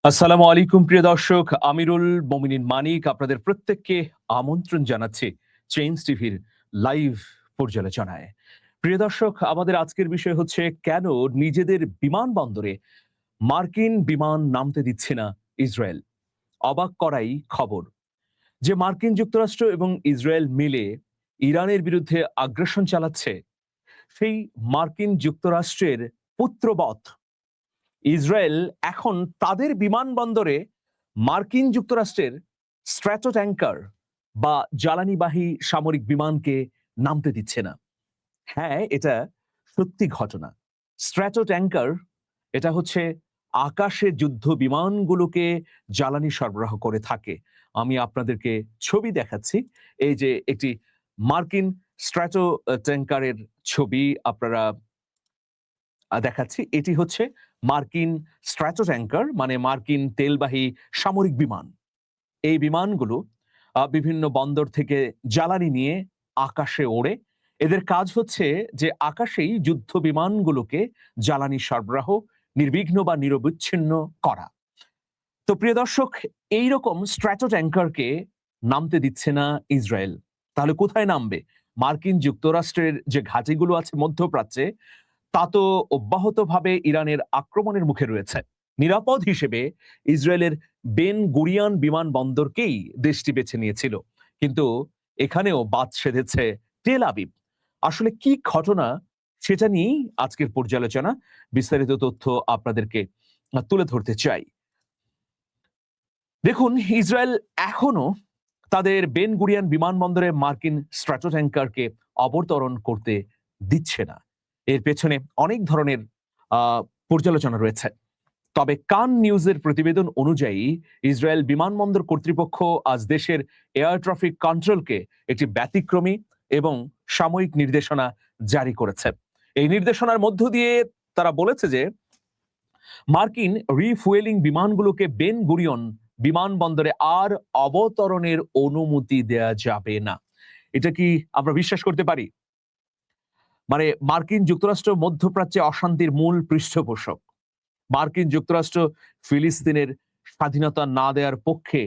আসসালামু আলাইকুম প্রিয় দর্শক, আমিরুল মোমিনিন মানিক আপনাদের প্রত্যেককে আমন্ত্রণ জানাচ্ছি চেঞ্জ টিভির লাইভ পর্যালোচনায়। প্রিয় দর্শক, আমাদের আজকের বিষয় হচ্ছে কেন নিজেদের বিমানবন্দরে মার্কিন বিমান নামতে দিচ্ছে না ইসরায়েল। অবাক করাই খবর যে মার্কিন যুক্তরাষ্ট্র এবং ইসরায়েল মিলে ইরানের বিরুদ্ধে আগ্রাসন চালাচ্ছে। সেই মার্কিন যুক্তরাষ্ট্রের পুত্রবৎ ইসরায়েল এখন তাদের বিমানবন্দরে মার্কিন যুক্তরাষ্ট্রের স্ট্র্যাটো ট্যাঙ্কার বা জ্বালানিবাহী সামরিক বিমানকে নামতে দিচ্ছে না। হ্যাঁ, এটা সত্যি ঘটনা। স্ট্র্যাটো ট্যাঙ্কার এটা হচ্ছে আকাশে যুদ্ধ বিমানগুলোকে জ্বালানি সরবরাহ করে থাকে। আমি আপনাদেরকে ছবি দেখাচ্ছি। এই যে একটি মার্কিন স্ট্র্যাটো ট্যাঙ্কারের ছবি আপনারা দেখাচ্ছি। এটি হচ্ছে মার্কিন স্ট্র্যাটো ট্যাঙ্কার, মানে মার্কিন তেলবাহী সামরিক বিমান। এই বিমানগুলো বিভিন্ন বন্দর থেকে জ্বালানি নিয়ে আকাশে ওড়ে। এদের কাজ হচ্ছে যে আকাশেই যুদ্ধ বিমানগুলোকে জ্বালানি সরবরাহ নির্বিঘ্ন বা নিরবচ্ছিন্ন করা। তো প্রিয় দর্শক, এইরকম স্ট্র্যাটো ট্যাঙ্কারকে নামতে দিচ্ছে না ইসরায়েল। তাহলে কোথায় নামবে? মার্কিন যুক্তরাষ্ট্রের যে ঘাঁটিগুলো আছে মধ্যপ্রাচ্যে, তা তো অব্যাহতভাবে ইরানের আক্রমণের মুখে রয়েছে। নিরাপদ হিসেবে ইসরায়েলের বেন গুরিয়ান বিমানবন্দরকেই দেশটি বেছে নিয়েছিল, কিন্তু এখানেও বাদ সেধেছে তেল আবিব। আসলে কি ঘটনা সেটা নিয়েই আজকের পর্যালোচনা। বিস্তারিত তথ্য আপনাদেরকে তুলে ধরতে চাই। দেখুন, ইসরায়েল এখনো তাদের বেন গুরিয়ান বিমানবন্দরে মার্কিন স্ট্র্যাটো ট্যাঙ্কারকে অবতরণ করতে দিচ্ছে না। এর পেছনে অনেক ধরনের পর্যালোচনা রয়েছে। তবে কান নিউজের প্রতিবেদন অনুযায়ী ইসরায়েল বিমানবন্দর কর্তৃপক্ষ আজ দেশের এয়ার ট্রাফিক কন্ট্রোলকে একটি ব্যতিক্রমী এবং সাময়িক নির্দেশনা জারি করেছে। এই নির্দেশনার মধ্য দিয়ে তারা বলেছে যে মার্কিন রিফুয়েলিং বিমানগুলোকে বেন গুরিয়ন বিমানবন্দরে আর অবতরণের অনুমতি দেয়া যাবে না। এটা কি আমরা বিশ্বাস করতে পারি? মানে মার্কিন যুক্তরাষ্ট্র মধ্যপ্রাচ্যে অশান্তির মূল পৃষ্ঠপোষক। মার্কিন যুক্তরাষ্ট্র ফিলিস্তিনের স্বাধীনতা না দেওয়ার পক্ষে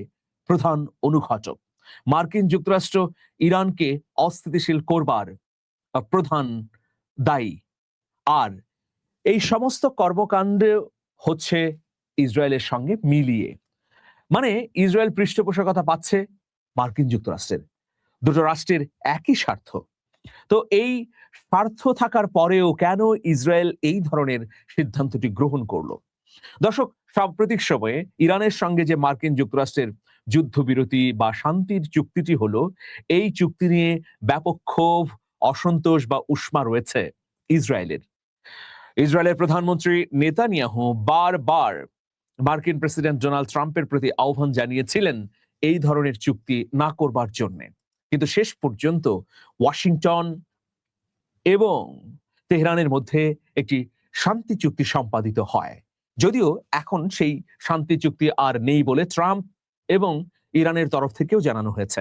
প্রধান অনুঘটক। মার্কিন যুক্তরাষ্ট্র ইরানকে অস্থিতিশীল করবার প্রধান দায়ী। আর এই সমস্ত কর্মকাণ্ড হচ্ছে ইসরায়েলের সঙ্গে মিলিয়ে, মানে ইসরায়েল পৃষ্ঠপোষকতা পাচ্ছে মার্কিন যুক্তরাষ্ট্রের। দুটো রাষ্ট্রের একই স্বার্থ। তো এই স্বার্থ থাকার পরেও কেন ইসরায়েল এই ধরনের সিদ্ধান্তটি গ্রহণ করলো? দর্শক, সাম্প্রতিক সময়ে ইরানের সঙ্গে যে মার্কিন যুক্তরাষ্ট্রের যুদ্ধবিরতি বা শান্তির চুক্তিটি হলো, এই চুক্তি নিয়ে ব্যাপক ক্ষোভ, অসন্তোষ বা উষ্মা রয়েছে ইসরায়েলের। ইসরায়েলের প্রধানমন্ত্রী নেতানিয়াহু বারবার মার্কিন প্রেসিডেন্ট ডোনাল্ড ট্রাম্পের প্রতি আহ্বান জানিয়েছিলেন এই ধরনের চুক্তি না করবার জন্য, কিন্তু শেষ পর্যন্ত ওয়াশিংটন এবং তেহরানের মধ্যে একটি শান্তি চুক্তি সম্পাদিত হয়। যদিও এখন সেই শান্তি চুক্তি আর নেই বলে ট্রাম্প এবং ইরানের তরফ থেকেও জানানো হয়েছে।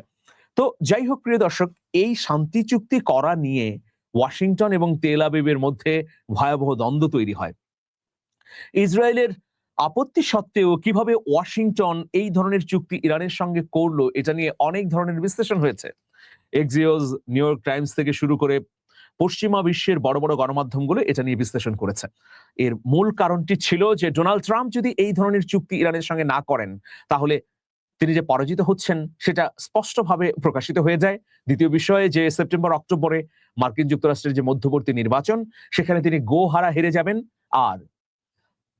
তো যাই হোক প্রিয় দর্শক, এই শান্তি চুক্তি করা নিয়ে ওয়াশিংটন এবং তেল আবিবের মধ্যে ভয়াবহ দ্বন্দ্ব তৈরি হয়। ইসরায়েলের আপত্তি সত্ত্বেও কিভাবে ওয়াশিংটন এই ধরনের চুক্তি ইরানের সঙ্গে করলো, এটা নিয়ে অনেক ধরনের বিশ্লেষণ হয়েছে। এক্সিওস, নিউ ইয়র্ক টাইমস থেকে শুরু করে পশ্চিমা বিশ্বের বড় বড় গণমাধ্যমগুলো এটা নিয়ে বিশ্লেষণ করেছে। এর মূল কারণটি ছিল যে ডোনাল্ড ট্রাম্প যদি এই ধরনের চুক্তি ইরানের সঙ্গে না করেন, তাহলে তিনি যে পরাজিত হচ্ছেন সেটা স্পষ্টভাবে প্রকাশিত হয়ে যায়। দ্বিতীয় বিষয় যে সেপ্টেম্বর অক্টোবরে মার্কিন যুক্তরাষ্ট্রের যে মধ্যবর্তী নির্বাচন, সেখানে তিনি গোহারা হেরে যাবেন। আর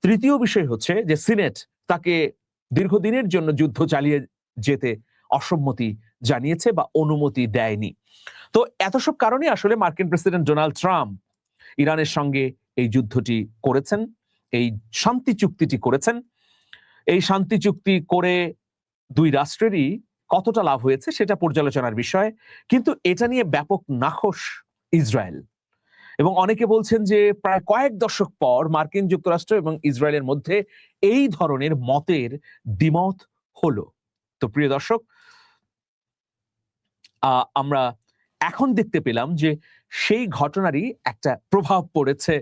তৃতীয় বিষয় হচ্ছে যে সিনেট তাকে দীর্ঘদিনের জন্য যুদ্ধ চালিয়ে যেতে অসম্মতি জানিয়েছে বা অনুমতি দেয়নি। তো এত সব কারণে আসলে মার্কিন প্রেসিডেন্ট ডোনাল্ড ট্রাম্প ইরানের সঙ্গে এই যুদ্ধটি করেছেন, এই শান্তি চুক্তিটি করেছেন। এই শান্তি চুক্তি করে দুই রাষ্ট্রেরই কতটা লাভ হয়েছে সেটা পর্যালোচনার বিষয়, কিন্তু এটা নিয়ে ব্যাপক নাখোশ ইসরায়েল। এবং অনেকে বলছেন যে প্রায় কয়েক দশক পর মার্কিন যুক্তরাষ্ট্র এবং ইসরায়েলের মধ্যে এই ধরনের মতের দ্বিমত হলো। তো প্রিয় দর্শক, আমরা এখন দেখতে পেলাম যে সেই ঘটনারই একটা প্রভাব পড়েছে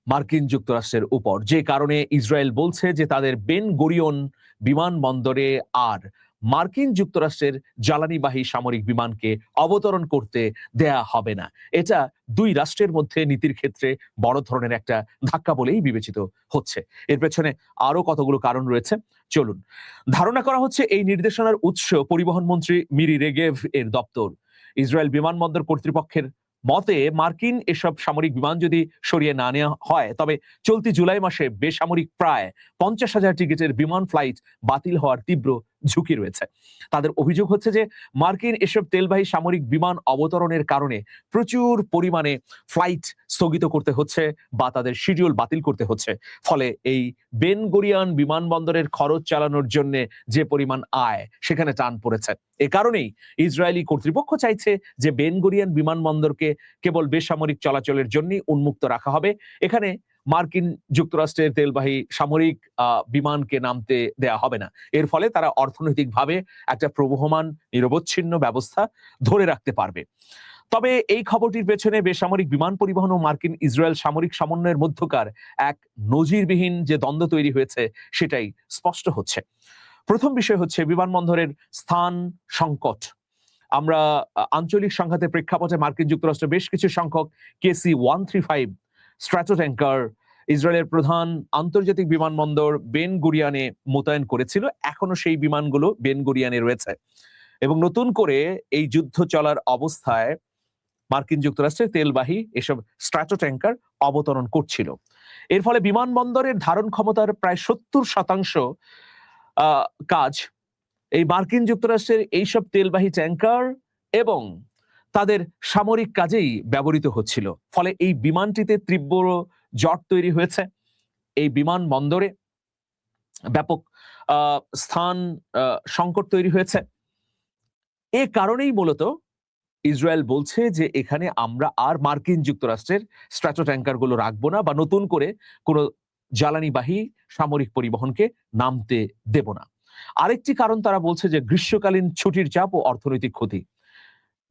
মার্কিন যুক্তরাষ্ট্রের উপর, যে কারণে ইসরায়েল বলছে যে তাদের বেন গুরিয়ন বিমানবন্দরে আর মার্কিন যুক্তরাষ্ট্রের জ্বালানিবাহী সামরিক বিমানকে অবতরণ করতে দেয়া হবে না। এটা দুই রাষ্ট্রের মধ্যে নীতির ক্ষেত্রে বড় ধরনের একটা ধাক্কা বলেই বিবেচিত হচ্ছে। এর পেছনে আরো কতগুলো কারণ রয়েছে, চলুন। ধারণা করা হচ্ছে এই নির্দেশনার উৎস পরিবহন মন্ত্রী মিরি রেগেভ এর দপ্তর। ইসরায়েল বিমানবন্দর কর্তৃপক্ষের মতে মার্কিন এসব সামরিক বিমান যদি সরিয়ে না নেওয়া হয় তবে চলতি জুলাই মাসে বেসামরিক প্রায় 50,000 টিকিটের বিমান ফ্লাইট বাতিল হওয়ার তীব্র ঝুঁকি রয়েছে। তাদের অভিযোগ হচ্ছে যে মার্কিন এসব তেলবাহী সামরিক বিমান অবতরণের কারণে প্রচুর পরিমাণে ফ্লাইট স্থগিত করতে হচ্ছে বা তাদের শিডিউল বাতিল করতে হচ্ছে। ফলে এই বেন গুরিয়ন বিমানবন্দরের খরচ চালানোর জন্য যে পরিমাণ আয় সেখানে টান পড়েছে। এ কারণেই ইসরায়েলি কর্তৃপক্ষ চাইছে যে বেন গুরিয়ন বিমানবন্দরকে কেবল বেসামরিক চলাচলের জন্যই উন্মুক্ত রাখা হবে। এখানে মার্কিন যুক্তরাষ্ট্রের তেলবাহী সামরিক বিমানকে নামতে দেয়া হবে না। এর ফলে তারা অর্থনৈতিকভাবে একটা প্রবহমান নিরবচ্ছিন্ন ব্যবস্থা ধরে রাখতে পারবে। তবে এই খবরটির পেছনে বেসামরিক বিমান পরিবহন ও মার্কিন ইসরায়েল সামরিক সমন্বয়ের মধ্যকার এক নজিরবিহীন যে দ্বন্দ্ব তৈরি হয়েছে সেটাই স্পষ্ট হচ্ছে। প্রথম বিষয় হচ্ছে বিমানবন্দরের স্থান সংকট। আমরা আঞ্চলিক সংঘাতের প্রেক্ষাপটে মার্কিন যুক্তরাষ্ট্র বেশ কিছু সংখ্যক KC-135 স্ট্র্যাটো ট্যাঙ্কার ইসরায়েলের প্রধান আন্তর্জাতিক বিমানবন্দর বেন গুরিয়নে মোতায়েন করেছিল। এখনো সেই বিমানগুলো বেন গুরিয়নে রয়েছে এবং নতুন করে এই যুদ্ধ চলার অবস্থায় মার্কিন যুক্তরাষ্ট্রের তেলবাহী এসব স্ট্র্যাটো ট্যাঙ্কার অবতরণ করছিল। এর ফলে বিমানবন্দরের ধারণ ক্ষমতার প্রায় 70% কাজ এই মার্কিন যুক্তরাষ্ট্রের এইসব তেলবাহী ট্যাঙ্কার এবং তাদের সামরিক কাজেই ব্যবহৃত হচ্ছিল। ফলে এই বিমানটিতে তীব্র জট তৈরি হয়েছে। এই বিমানবন্দরে ব্যাপক স্থান সংকট তৈরি হয়েছে। এ কারণেই মূলত ইসরায়েল বলছে যে এখানে আমরা আর মার্কিন যুক্তরাষ্ট্রের স্ট্র্যাটো ট্যাঙ্কারগুলো রাখবো না বা নতুন করে কোনো জ্বালানিবাহী সামরিক পরিবহনকে নামতে দেব না। আরেকটি কারণ তারা বলছে যে গ্রীষ্মকালীন ছুটির চাপ ও অর্থনৈতিক ক্ষতি।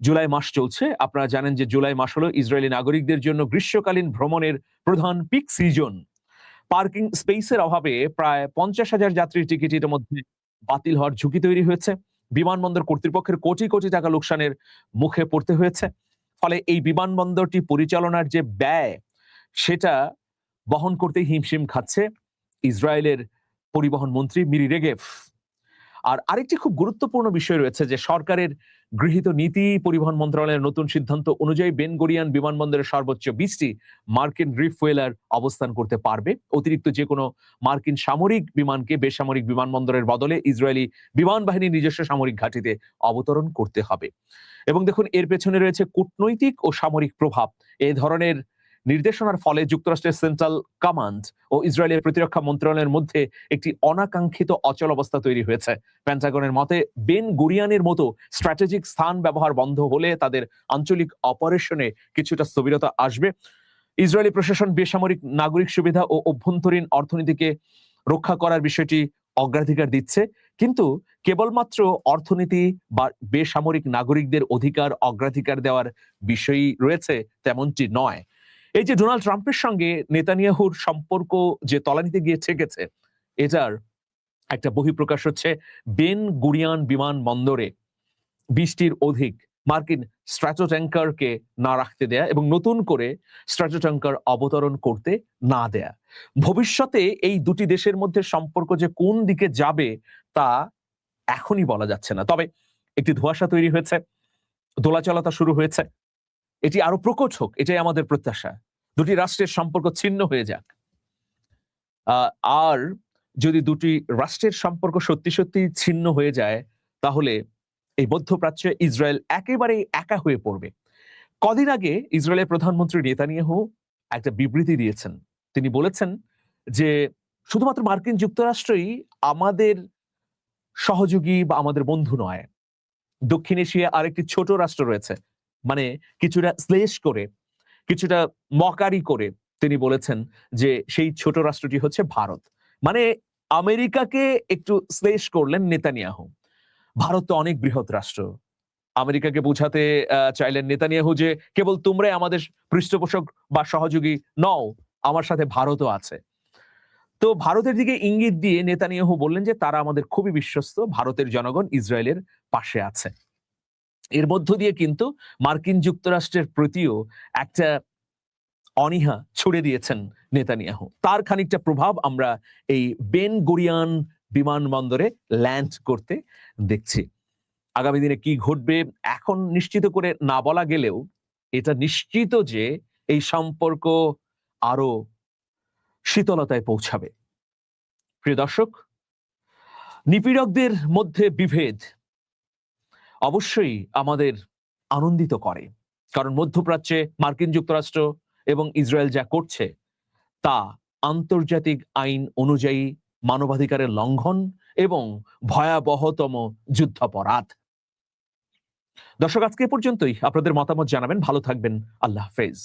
জুলাই মাস চলছে, আপনারা জানেন যে জুলাই মাস হলো ইসরায়েলি নাগরিকদের জন্য গ্রীষ্মকালীন ভ্রমণের প্রধান পিক সিজন। পার্কিং স্পেসের অভাবে প্রায় 50,000 যাত্রীর টিকিটের মধ্যে বাতিল হওয়ার ঝুঁকি তৈরি হয়েছে। বিমানবন্দর কর্তৃপক্ষের কোটি কোটি টাকা লোকসানের মুখে পড়তে হয়েছে। ফলে এই বিমানবন্দরটি পরিচালনার যে ব্যয় সেটা বহন করতে হিমশিম খাচ্ছে ইসরায়েলের পরিবহন মন্ত্রী মিরি রেগেভ। আর আরেকটি খুব গুরুত্বপূর্ণ বিষয় রয়েছে যে সরকারের গৃহীত নীতি পরিবহন মন্ত্রণালয়ের নতুন সিদ্ধান্ত অনুযায়ী বেন গুরিয়ন বিমানবন্দরের সর্বোচ্চ 20টি মার্কিন রিফুয়েলার অবস্থান করতে পারবে। অতিরিক্ত যে কোনো মার্কিন সামরিক বিমানকে বেসামরিক বিমানবন্দরের বদলে ইসরায়েলি বিমান বাহিনীর নিজস্ব সামরিক ঘাঁটিতে অবতরণ করতে হবে। এবং দেখুন এর পেছনে রয়েছে কূটনৈতিক ও সামরিক প্রভাব। এই ধরনের নির্দেশনার ফলে যুক্তরাষ্ট্রের সেন্ট্রাল কমান্ড ও ইসরায়েলের প্রতিরক্ষা মন্ত্রণালয়ের মধ্যে একটি অনাকাঙ্ক্ষিত অচল অবস্থা তৈরি হয়েছে। পেন্টাগনের মতে বেন গুরিয়নের মতো স্ট্র্যাটেজিক স্থান ব্যবহার বন্ধ হলে তাদের আঞ্চলিক অপারেশনে কিছুটা স্থবিরতা আসবে। ইসরায়েলি প্রশাসন বেসামরিক নাগরিক সুবিধা ও অভ্যন্তরীণ অর্থনীতিকে রক্ষা করার বিষয়টি অগ্রাধিকার দিচ্ছে, কিন্তু কেবলমাত্র অর্থনীতি বা বেসামরিক নাগরিকদের অধিকার অগ্রাধিকার দেওয়ার বিষয়ই রয়েছে তেমনটি নয়। এই যে ডোনাল্ড ট্রাম্পের সঙ্গে নেতানিয়াহুর সম্পর্ক যে তলানিতে গিয়ে ঠেকেছে, এটার একটা বহিঃপ্রকাশ হচ্ছে বেন গুরিয়ন বিমানবন্দরে 20টির অধিক মার্কিন স্ট্র্যাটো ট্যাঙ্কারকে না রাখতে দেয়া এবং নতুন করে স্ট্র্যাটো ট্যাঙ্কার অবতরণ করতে না দেয়া। ভবিষ্যতে এই দুটি দেশের মধ্যে সম্পর্ক যে কোন দিকে যাবে তা এখনই বলা যাচ্ছে না। তবে একটি ধোঁয়াশা তৈরি হয়েছে, দোলাচলতা শুরু হয়েছে। এটি আরো প্রকট হোক, এটাই আমাদের প্রত্যাশা। দুটি রাষ্ট্রের সম্পর্ক ছিন্ন হয়ে যাক। আর যদি দুটি রাষ্ট্রের সম্পর্ক সত্যি সত্যি ছিন্ন হয়ে যায় তাহলে এই মধ্যপ্রাচ্যে ইসরায়েল একেবারেই একা হয়ে পড়বে। কদিন আগে ইসরায়েলের প্রধানমন্ত্রী নেতানিয়াহু একটা বিবৃতি দিয়েছেন। তিনি বলেছেন যে শুধুমাত্র মার্কিন যুক্তরাষ্ট্রই আমাদের সহযোগী বা আমাদের বন্ধু নয়। দক্ষিণ এশিয়া আরেকটি ছোট রাষ্ট্র রয়েছে, মানে কিছুটা শ্লেষ করে, কিছুটা মকারি করে তিনি বলেছেন যে সেই ছোট রাষ্ট্রটি হচ্ছে ভারত। মানে আমেরিকাকে একটু শ্লেষ করলেন নেতানিয়াহু। ভারত তো অনেক বৃহৎ রাষ্ট্র। আমেরিকাকে বোঝাতে চাইলেন নেতানিয়াহু যে কেবল তোমরাই আমাদের পৃষ্ঠপোষক বা সহযোগী নও, আমার সাথে ভারতও আছে। তো ভারতের দিকে ইঙ্গিত দিয়ে নেতানিয়াহু বললেন যে তারা আমাদের খুবই বিশ্বস্ত, ভারতের জনগণ ইসরায়েলের পাশে আছে। এর মধ্য দিয়ে কিন্তু মার্কিন যুক্তরাষ্ট্রের প্রতিও একটা অনীহা ছড়ে দিয়েছেন নেতানিয়াহু। তার খানিকটা প্রভাব আমরা এই বেন গুরিয়ন বিমানবন্দরে ল্যান্ড করতে দেখছি। আগামী দিনে কি ঘটবে এখন নিশ্চিত করে না বলা গেলেও এটা নিশ্চিত যে এই সম্পর্ক আরো শীতলতায় পৌঁছাবে। প্রিয় দর্শক, নিপীড়কদের মধ্যে বিভেদ অবশ্যই আমাদের আনন্দিত করে, কারণ মধ্যপ্রাচ্যে মার্কিন যুক্তরাষ্ট্র এবং ইসরায়েল যা করছে তা আন্তর্জাতিক আইন অনুযায়ী মানবাধিকারের লঙ্ঘন এবং ভয়াবহতম যুদ্ধাপরাধ। দর্শক, আজকে এ পর্যন্তই। আপনাদের মতামত জানাবেন। ভালো থাকবেন। আল্লাহ হাফেজ।